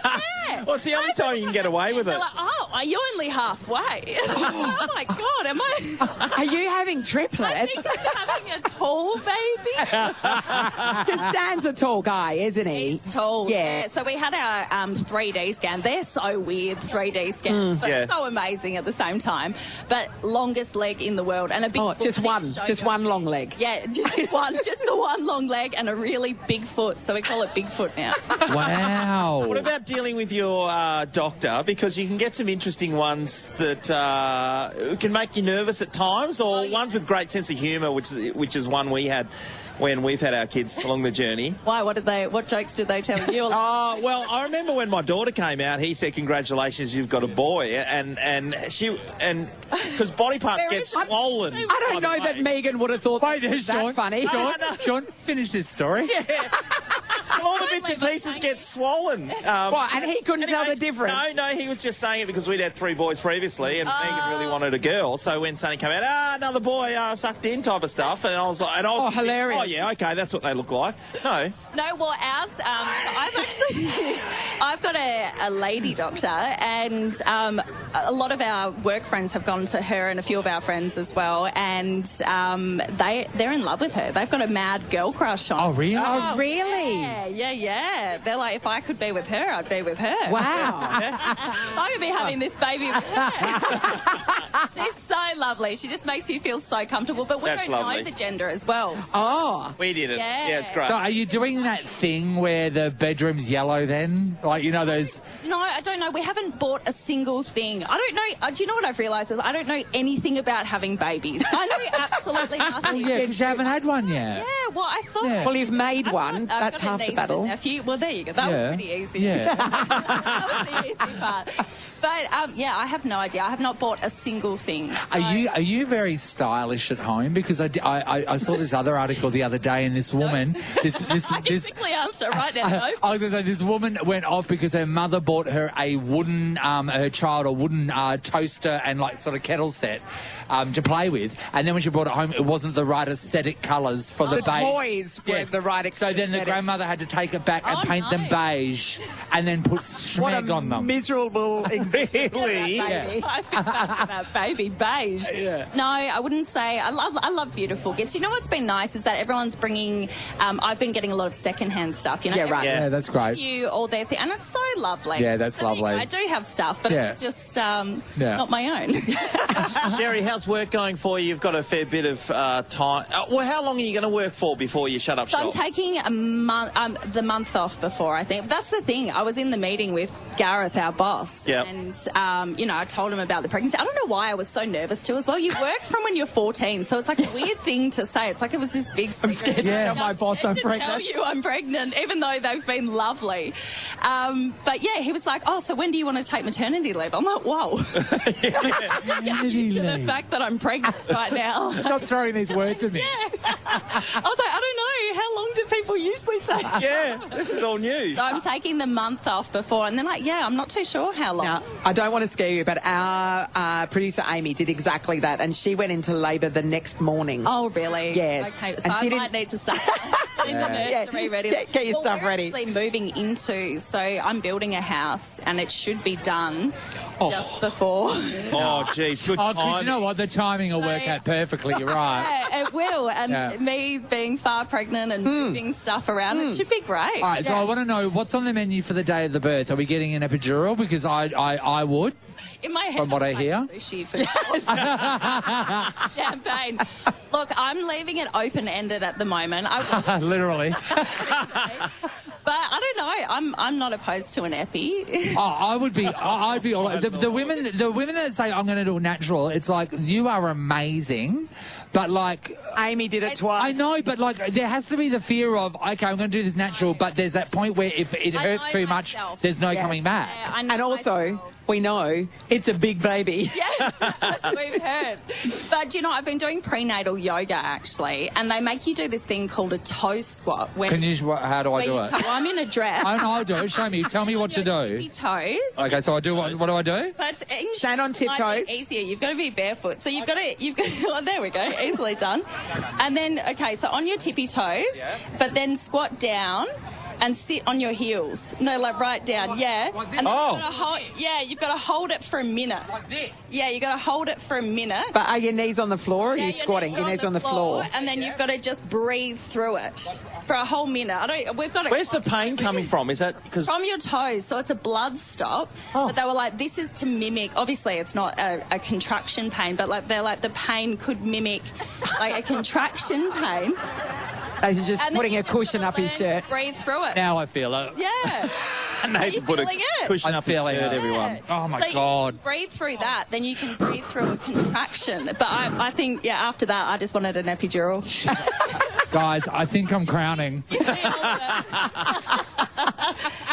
Yeah. Well, it's the only time you can get away with it. They're like, oh, you're only halfway. Oh my God, am I? Are you having triplets? I think I'm having a tall baby. Because Dan's a tall guy, isn't he? He's tall. Yeah. So we had our 3D scan. They're so weird, 3D scans, but so amazing at the same time. But longest leg in the world and a big foot. Just one long leg. Yeah, just the one long leg and a really big foot. So we call it Bigfoot now. Wow. What about dealing with your doctor? Because you can get some interesting ones that can make you nervous at times, or ones with great sense of humour, which is one we had when we've had our kids along the journey. Why? What jokes did they tell you? Oh, well, I remember when my daughter came out, he said, "Congratulations, you've got a boy," and because body parts get swollen. I don't know that Megan would have thought that was that funny. Sean, finish this story. Yeah. All the bits and pieces get swollen. And he couldn't tell the difference? No, he was just saying it because we'd had 3 boys previously, and Megan really wanted a girl. So when Sonny came out, another boy sucked in type of stuff, and I was like, hilarious. Oh yeah, okay, that's what they look like. No, well, ours. I've got a lady doctor, and a lot of our work friends have gone to her, and a few of our friends as well, and they're in love with her. They've got a mad girl crush on. Oh really? Oh really? Yeah. They're like, if I could be with her, I'd be with her. Wow. I could be having this baby with her. She's so lovely. She just makes you feel so comfortable. But we don't know the gender as well. So. We did it. Yeah, it's great. So are you doing that thing where the bedroom's yellow then? Like, you know, those... No, I don't know. We haven't bought a single thing. I don't know. Do you know what I've realised is I don't know anything about having babies. I know absolutely nothing. Yeah, because you haven't had one yet. Yeah, well, I thought... Yeah. Well, you've made one. That's half the battle. Well, there you go. That was pretty easy. Yeah. That was the easy part. But, I have no idea. I have not bought a single thing. So. Are you very stylish at home? Because I saw this other article the other day, and this woman... I can quickly answer right now. No. This woman went off because her mother bought her a wooden, her child a wooden toaster and like sort of kettle set to play with, and then when she brought it home, it wasn't the right aesthetic colours for the baby. Toys were the right aesthetic. So then the grandmother had to take it back and paint them beige, and then put schmeg on them. Miserable Really? Yeah. I feel bad for that baby beige. Yeah. No, I wouldn't say. I love beautiful gifts. You know what's been nice is that everyone's bringing. I've been getting a lot of secondhand stuff. You know, yeah, right. Yeah, that's great. You all their thing, and it's so lovely. Yeah, that's lovely. I do have stuff, but it's just not my own. Sherry, how's work going for you? You've got a fair bit of time. Well, how long are you going to work for before you shut up shop? I'm taking a month, the month off before, I think. That's the thing. I was in the meeting with Gareth, our boss, and I told him about the pregnancy. I don't know why I was so nervous too as well. You work from when you're 14, so it's like a weird thing to say. It's like it was this big secret. I'm scared to tell my boss I'm pregnant. Tell you I'm pregnant, even though they've been lovely. But yeah, he was like, "Oh, so when do you want to take maternity leave?" I'm like, "Whoa." Get used to the fact that I'm pregnant right now. Stop throwing these words at me. Yeah. I was like, I don't know. How long do people usually take? Yeah, this is all new. So I'm taking the month off before, and then I'm not too sure how long. Now, I don't want to scare you, but our producer Amy did exactly that, and she went into labour the next morning. Oh, really? Yes. Okay, so I might need to start getting the nursery ready. Get your stuff ready. We're actually moving into, so I'm building a house, and it should be done just before. Oh, geez, good timing. Because you know what? The timing will work out perfectly. You're right. Yeah, it will. And me being far pregnant and moving stuff around, it should be great. All right, so I want to know what's on the menu for the day of the birth. Are we getting an epidural? Because I would. In my head, from what I like hear. Sushi for champagne. Look, I'm leaving it open-ended at the moment. Literally. But I don't know. I'm not opposed to an epi. I'd be all right. The women that say I'm going to do natural, it's like you are amazing, but like Amy did it twice. I know, but like there has to be the fear of okay, I'm going to do this natural, but there's that point where if it hurts too much, there's no coming back. And also, we know it's a big baby. Yeah, that's what we've heard. But, you know, I've been doing prenatal yoga, actually, and they make you do this thing called a toe squat. How do I do it? Well, I'm in a dress. I'll do it. Show me. Tell me what to do. Toes. Okay, so I do what do I do? But stand on tiptoes. Easier. You've got to be barefoot. So you've got oh, there we go. Easily done. And then, okay, so on your tippy toes, but then squat down and sit on your heels. No, like right down, yeah. And you've got to hold it for a minute. Like this? Yeah, you've got to hold it for a minute. But are your knees on the floor or are you squatting? Your knees are on the floor. And then you've got to just breathe through it for a whole minute. Where's the pain coming from? Is that because... From your toes, so it's a blood stop. Oh. But they were like, this is to mimic, obviously it's not a contraction pain, but like they're like the pain could mimic like a contraction pain. He's just putting a cushion up his shirt. Breathe through it. Now I feel it. Yeah. Nathan put a cushion up his shirt, everyone. Oh, my so God. You breathe through that, then you can breathe through a contraction. But I think, after that, I just wanted an epidural. Guys, I think I'm crowning.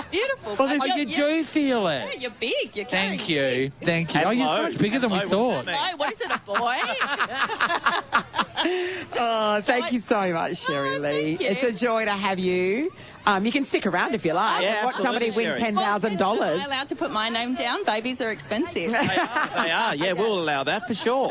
Beautiful. Oh, you do feel it. Yeah, you're big. You're carrying Thank you. Thank you. Oh, you're so much bigger than we thought. No, what is it, a boy? Oh, thank you so much, Scherri-Lee. you. It's a joy to have you. You can stick around if you like. Yeah, Watch somebody win absolutely, $10,000. Am I allowed to put my name down? Babies are expensive. They are. Yeah, we'll allow that for sure.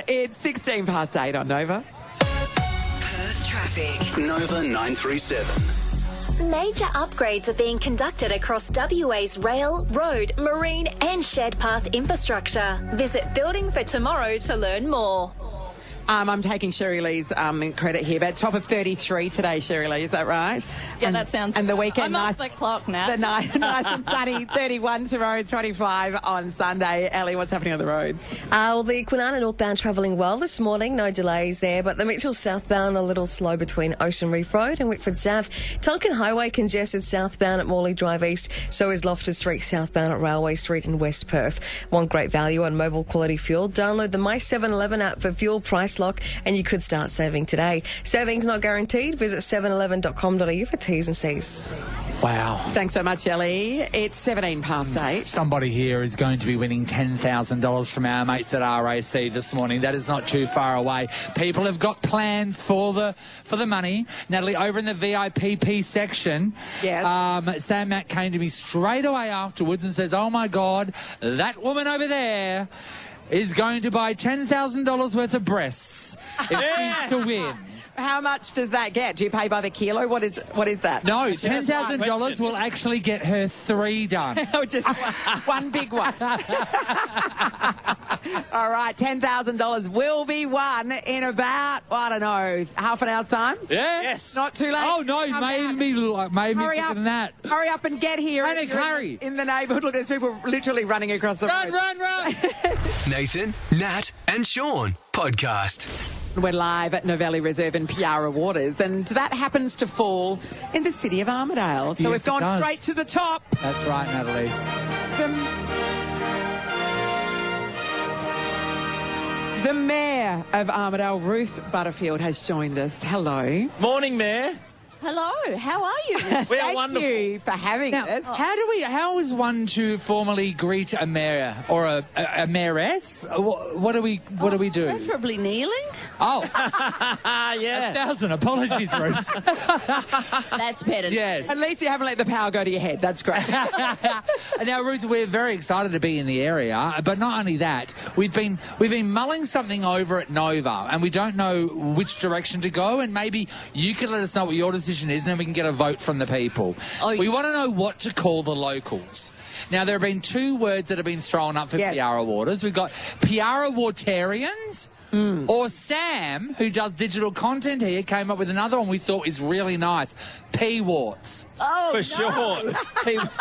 It's 16 past 8 on Nova. Perth traffic. Nova 937. Major upgrades are being conducted across WA's rail, road, marine and shared path infrastructure. Visit Building for Tomorrow to learn more. I'm taking Scherri-Lee's credit here, but top of 33 today, Scherri-Lee, is that right? Yeah, that sounds And the weekend, I'm off the clock now. nice and sunny, 31 tomorrow, 25 on Sunday. Ellie, what's happening on the roads? Well, the Kwinana northbound travelling well this morning, no delays there, but the Mitchell southbound a little slow between Ocean Reef Road and Whitford Ave. Tonkin Highway congested southbound at Morley Drive East, so is Loftus Street southbound at Railway Street in West Perth. Want great value on mobile quality fuel? Download the My 7-Eleven app for fuel price lock and you could start saving today. Savings not guaranteed. Visit 711.com.au for T's and C's. Wow. Thanks so much, Ellie. It's 17 past 8. Somebody here is going to be winning $10,000 from our mates at RAC this morning. That is not too far away. People have got plans for the money. Natalie, over in the VIPP section, yes. Sam Mack came to me straight away afterwards and says, oh, my God, that woman over there is going to buy $10,000 worth of breasts if she's to win. How much does that get? Do you pay by the kilo? What is that? No, $10,000 will actually get her 3 done. Oh, just one big one. All right, $10,000 will be won in about, I don't know, half an hour's time? Yeah. Yes. Not too late? Oh, no, maybe quicker than that. Hurry up and get here. Panic, hurry. In the neighbourhood. Look, there's people literally running across the road. Run. Nathan, Nat, and Sean podcast. We're live at Novelli Reserve in Piara Waters, and that happens to fall in the city of Armidale. So Yes, we've gone it does. straight to the top. That's right, Natalie. The Mayor of Armidale, Ruth Butterfield, has joined us. Hello. Morning, Mayor. Hello, how are you? We are Thank wonderful. you for having Now, us. how is one to formally greet a mayor or a mayoress? What do we do? Preferably kneeling. Oh, Yeah. 1,000 apologies, Ruth. That's better. Yes. At least you haven't let the power go to your head. That's great. Now, Ruth, we're very excited to be in the area, but not only that, we've been mulling something over at Nova, and we don't know which direction to go. And maybe you could let us know what your decision is, and then we can get a vote from the people. We want to know what to call the locals. Now, there have been 2 words that have been thrown up for Piara Waters. We've got Piara Watarians. Or Sam, who does digital content here, came up with another one we thought is really nice. P-WARTS. Oh, For sure.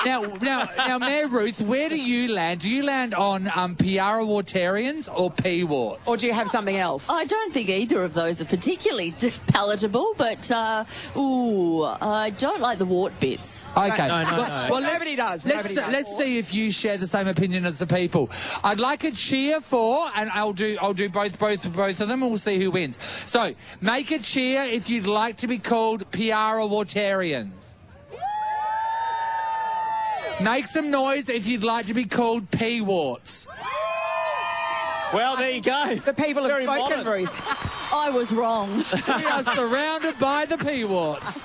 Now, Mayor Ruth, where do you land? Do you land on Piara Watarians or P-WARTS? Or do you have something else? I don't think either of those are particularly palatable, but, I don't like the wart bits. Okay. No. Well, nobody does. Let's see if you share the same opinion as the people. I'd like a cheer for, and I'll do both of them, and we'll see who wins. So, make a cheer if you'd like to be called Piara Watarians. Make some noise if you'd like to be called P-WARTS. Well, there you go. The people have spoken, modern. Ruth. I was wrong. We are surrounded by the P-WARTS.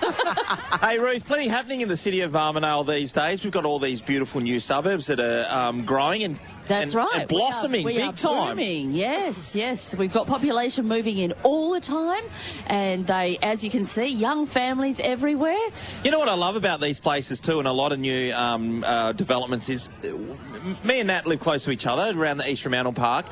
Hey, Ruth, plenty happening in the city of Armidale these days. We've got all these beautiful new suburbs that are growing and That's right. and blossoming we are big time. Booming. Yes, yes. We've got population moving in all the time, and they, as you can see, young families everywhere. You know what I love about these places too, and a lot of new developments is, me and Nat live close to each other around the East Fremantle Park,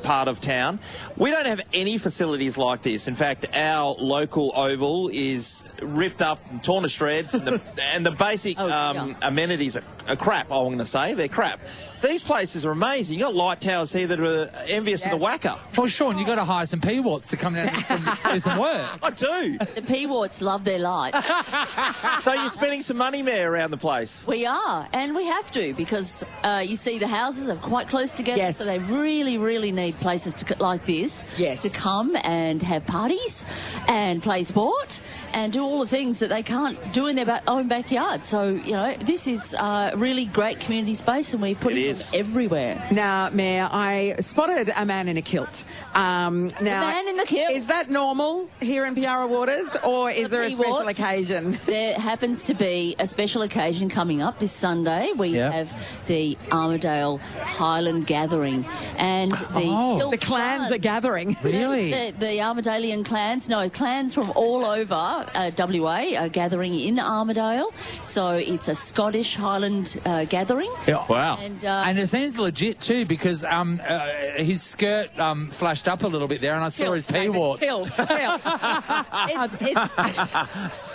part of town. We don't have any facilities like this. In fact, our local oval is ripped up and torn to shreds, and the basic amenities are crap, I'm going to say. They're crap. These places are amazing. You've got light towers here that are envious of the whacker. Well, Sean, you've got to hire some P-WARTS to come down and do some work. I do. The P-WARTS love their light. So you're spending some money, Mayor, around the place? We are, and we have to, because you see the houses are quite close together, so they really, really need places like this to come and have parties and play sport and do all the things that they can't do in their own backyard. So, you know, this is a really great community space, and we put it everywhere. Now, Mayor, I spotted a man in a kilt. Now, man in the kilt? Is that normal here in Piara Waters, or is there a special occasion? There happens to be a special occasion coming up this Sunday. We have the Armidale Highland Gathering, and the clans are gathering. Really? The Armidalian clans, clans from all over WA are gathering in Armidale. So it's a Scottish Highland gathering. Yeah. Wow. And it seems legit too, because his skirt flashed up a little bit there, and I saw his P-WARTS.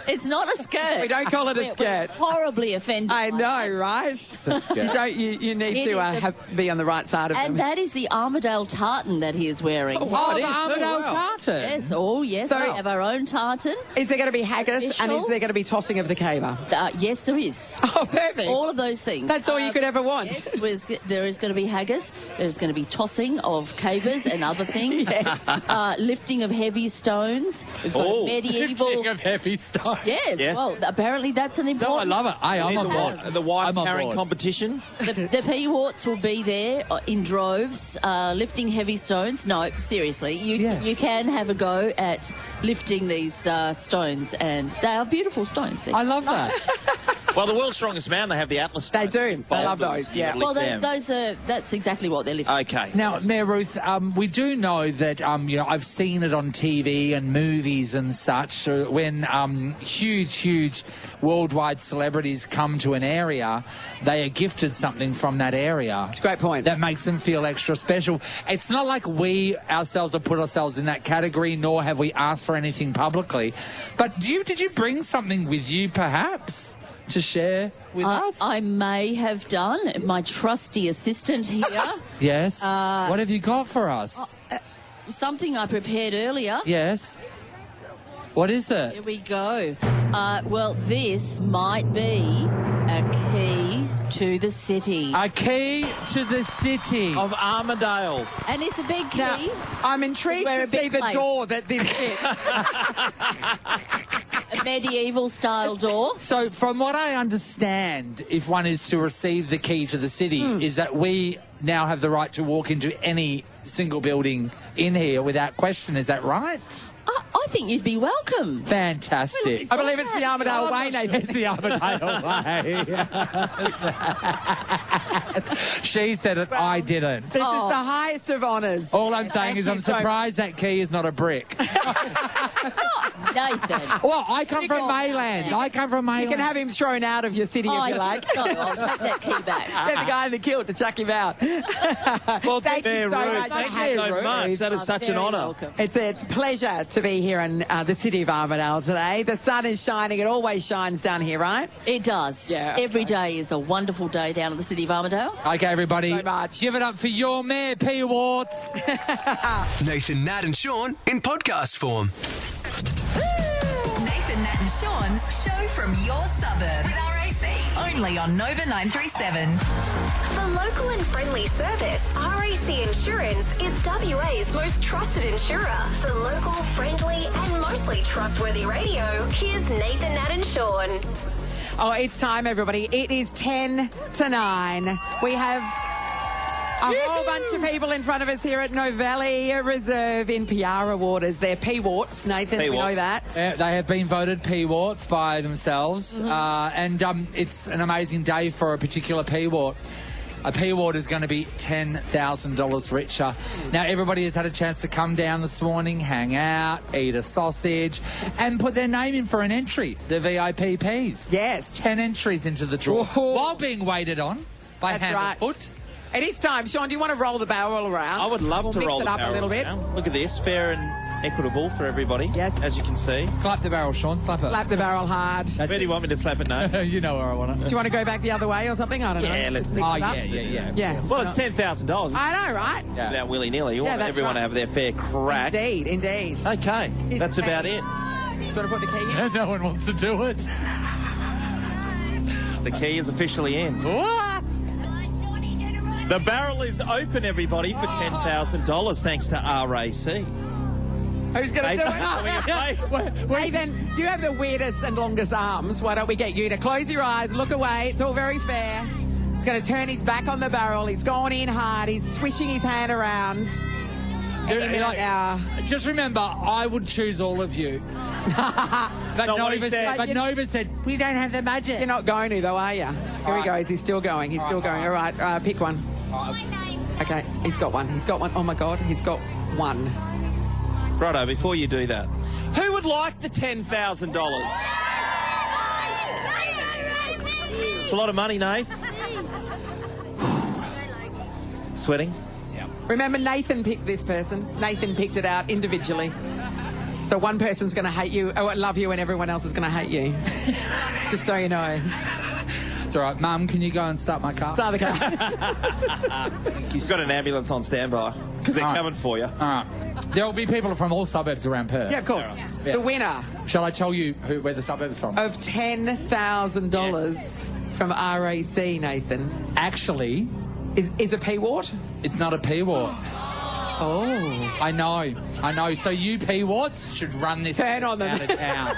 It's not a skirt. We don't call it a skirt. We're horribly offended. I know, right? You need to be on the right side of them. And that is the Armidale tartan that he is wearing. The Armidale tartan? Yes, So- we have our own tartan. Is there going to be haggis, and is there going to be tossing of the caber? Yes, there is. Oh, perfect. All of those things. That's all you could ever want. Yes, there is going to be haggis. There's going to be tossing of cabers and other things. Lifting of heavy stones. We've got medieval. Lifting of heavy stones. Yes. Well, apparently that's an important. No, I love it. I'm on board. The wife I'm on carrying board. competition. The P-WARTS will be there in droves, lifting heavy stones. No, seriously, you can have a go at lifting these stones, and they are beautiful stones. I love that. Well, the world's strongest man, they have the Atlas stones. They do. I love those, yeah. Well, that's exactly what they're lifting. Okay. Now, Mayor Ruth, we do know that, I've seen it on TV and movies and such, when huge worldwide celebrities come to an area, they are gifted something from that area. It's a great point. That makes them feel extra special. It's not like we ourselves have put ourselves in that category, nor have we asked for anything publicly. But did you bring something with you, perhaps, to share with us? I may have done. My trusty assistant here. Yes. What have you got for us? Something I prepared earlier. Yes. What is it? Here we go. Well, this might be a key to the city. A key to the city of Armidale. And it's a big key. Now, I'm intrigued to see the door that this is. A medieval style door. So from what I understand, if one is to receive the key to the city, is that we now have the right to walk into any single building in here without question. Is that right? I think you'd be welcome. Fantastic. I believe it's the Armidale way, Nathan. It's the Armidale way. She said it, I didn't. This is the highest of honours. All I'm saying is I'm surprised that key is not a brick. Nathan. Well, I come from Maylands. I come from Maylands. You can have him thrown out of your city if you like. So I'll take that key back. Get the guy in the kilt to chuck him out. Well, thank you so much. Thank you so much. That is such an honour. It's a pleasure to be here in the city of Armidale today. The sun is shining. It always shines down here, right? It does. Yeah. Every day is a wonderful day down at the city of Armidale. Okay, everybody. So much. Give it up for your mayor, P-WARTS. Nathan, Nat and Sean in podcast form. Nathan, Nat and Sean's Show From Your Suburb with RAC. Only on Nova 937. For local and friendly service, RAC Insurance is WA's most trusted insurer. For local, friendly and mostly trustworthy radio, here's Nathan, Nat and Sean. Oh, it's time, everybody. It is 10 to 9. We have a whole bunch of people in front of us here at Madeley Reserve in P-WARTS Waters. They're P-WARTS, Nathan, we know that. Yeah, they have been voted P-WARTS by themselves. And it's an amazing day for a particular P-WART. A P-WART is going to be $10,000 richer. Now, everybody has had a chance to come down this morning, hang out, eat a sausage, and put their name in for an entry, the VIPPs. Yes. 10 entries into the draw while being waited on by hand and foot. It is time. Sean, do you want to roll the barrel around? I would love to roll the barrel a little bit. Look at this, fair and equitable for everybody. Yes. As you can see. Slap the barrel, Sean. Slap it. Slap the barrel hard. Where do you want me to slap it now? You know where I want it. Do you want to go back the other way or something? I don't know. Yeah, let's mix do it up. Yeah. Well, it's $10,000. I know, right? Yeah. Without willy-nilly. You want that's everyone to have their fair crack. Indeed. Okay, that's about it. Do you want to put the key in? No one wants to do it. The key is officially in. The barrel is open, everybody, for $10,000 thanks to RAC. Who's going to do it? Nathan, you have the weirdest and longest arms. Why don't we get you to close your eyes, look away. It's all very fair. He's going to turn his back on the barrel. He's gone in hard. He's swishing his hand around. Just remember, I would choose all of you. But Nova said, we don't have the budget. You're not going to, though, are you? Here he goes. He's still going. He's still going. All right, pick one. Okay, he's got one. He's got one. Oh, my God, he's got one. Righto, before you do that, who would like the $10,000? It's a lot of money, Nath. Sweating? Yeah. Remember, Nathan picked this person. Nathan picked it out individually. So one person's going to hate you, or love you, and everyone else is going to hate you. Just so you know. It's all right. Mum, can you go and start my car? Start the car. We've got an ambulance on standby because they're coming for you. All right. There will be people from all suburbs around Perth. Yeah, of course. Yeah. The winner. Shall I tell you where the suburb's from? Of $10,000 from RAC, Nathan. Actually... Is a P-WART? It's not a P-WART. Oh. I know. So you P-WARTs should run this Turn on them. out of town.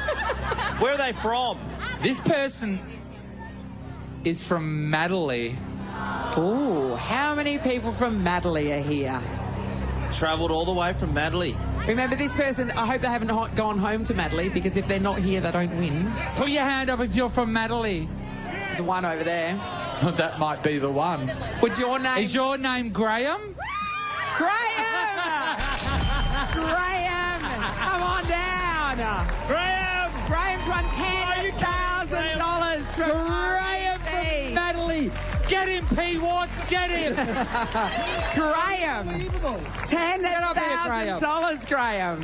Where are they from? This person is from Madeley. Oh, how many people from Madeley are here? Travelled all the way from Madeley. Remember, this person, I hope they haven't gone home to Madeley, because if they're not here, they don't win. Put your hand up if you're from Madeley. There's one over there. That might be the one. What's your name? Is your name Graham? Graham! Graham! Come on down! Graham's won $10,000 from Graham from Madeley. Get him, P-WARTS, get him! Graham! $10,000, Graham.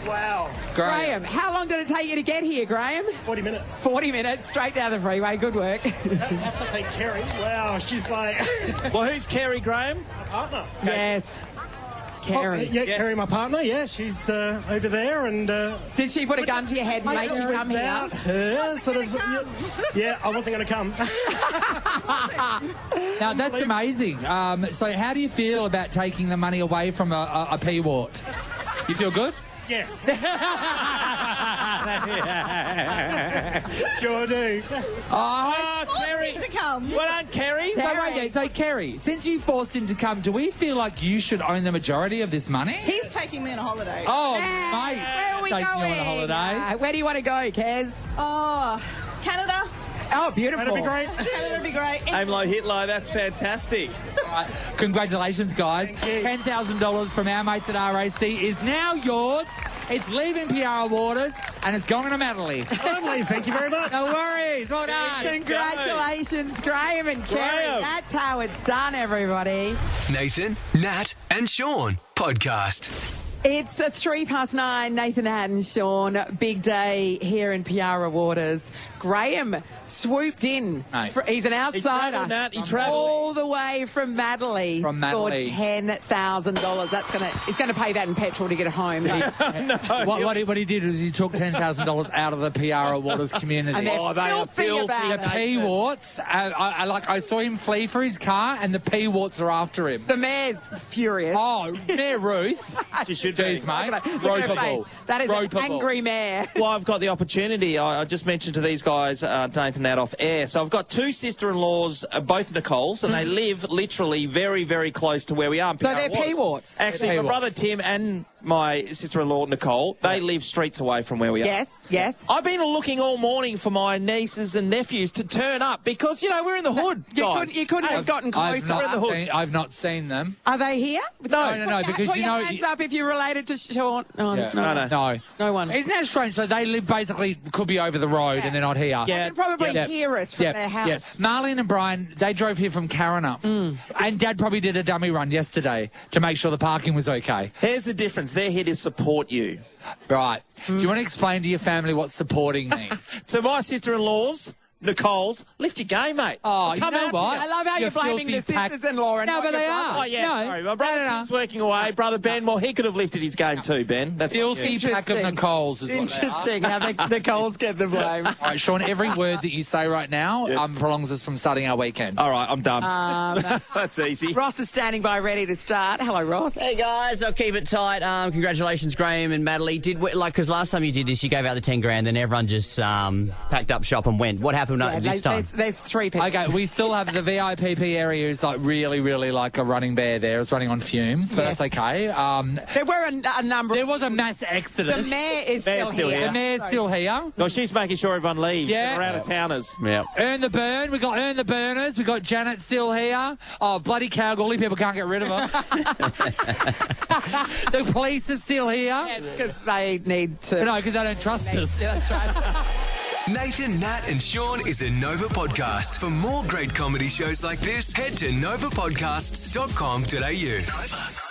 Wow. Graham, how long did it take you to get here, Graham? 40 minutes. 40 minutes, straight down the freeway. Good work. I have to thank Kerry. Wow, she's like... Well, who's Kerry, Graham? My partner. Yes. Kerry. Yes. Kerry, my partner, yeah. She's over there and... Did she put a gun to your head and make you come here? Her, sort of... Yeah, I wasn't going to come. Now, that's amazing. So how do you feel about taking the money away from a P-WART? You feel good? Yeah. Sure do. Oh, Kerry. To come. Well done, Kerry. So, Kerry, since you forced him to come, do we feel like you should own the majority of this money? He's taking me on a holiday. Oh, mate. Where are we taking going? you on a holiday. Where do you want to go, Kez? Oh, Canada. Oh, beautiful. That'd be great. Canada would be great. Aim low, hit low. That's fantastic. Right. Congratulations, guys. $10,000 from our mates at RAC is now yours. It's leaving P-WARTS Waters and it's going to Madeley. Lovely, thank you very much. No worries. Well done. Congratulations, Graham and Kerry. That's how it's done, everybody. Nathan, Nat, and Sean podcast. It's 9:03. Nathan Hatton, Sean. Big day here in P-WARTS Waters. Graham swooped in. He's an outsider. He travelled. All the way from Madeley. From Madeley. Scored $10,000. It's gonna pay that in petrol to get home. What he did is he took $10,000 out of the P-WARTS Waters community. And they're filthy about the P-WARTS. I saw him flee for his car, and the P-WARTS are after him. The mayor's furious. Oh, Mayor Ruth. She should should be. Jeez, mate. Look at her Ropeable. face. That is an Ropeable. angry mare. Well, I've got the opportunity. I just mentioned to these guys, Nathan, out off air. So I've got two sister-in-laws, both Nicoles, and they live literally very, very close to where we are. So they're P-WARTS. Actually, my brother Tim and my sister-in-law Nicole, they live streets away from where we are. Yes. I've been looking all morning for my nieces and nephews to turn up because, we're in the hood, guys. You couldn't have gotten closer. I've not seen them. Are they here? No, because put your hands up if you're related to Sean. No, Yeah. it's not. No one. Isn't that strange? So they live basically, could be over the road and they're not here. They can probably hear us from their house. Yes. Marlene and Brian, they drove here from Karrinyup. And Dad probably did a dummy run yesterday to make sure the parking was okay. Here's the difference. They're here to support you. Right. Do you want to explain to your family what supporting means? To my sister-in-laws, Nicole's, lift your game, mate. Oh, Come you know out what? I love how you're blaming the sisters-in-law and No, not but your they brother. are. Oh, yeah, No. sorry. My brother Tim's working away. Brother Ben, well, he could have lifted his game too, Ben. That's Filthy pack of Nicoles is what they are. Interesting how the Nicoles get the blame. All right, Sean, every word that you say right now prolongs us from starting our weekend. All right, I'm done. That's easy. Ross is standing by ready to start. Hello, Ross. Hey, guys. I'll keep it tight. Congratulations, Graham and Madeley. Because last time you did this, you gave out the 10 grand, then everyone just packed up shop and went. What happened this time? There's three people. Okay, we still have the VIPP area is like really, really like a running bear there. It's running on fumes, but that's okay. There were a number. There was a mass exodus. The mayor is still here. The mayor's still here. No, she's making sure everyone leaves. Yeah. They're out-of-towners. Yeah. Earn the burn. We got Earn the Burners. We got Janet still here. Oh, bloody Kalgoorlie people can't get rid of her. The police are still here. Yes, because they need to. No, because they don't trust us. That's right. Nathan, Nat and Sean is a Nova podcast. For more great comedy shows like this, head to novapodcasts.com.au. Nova.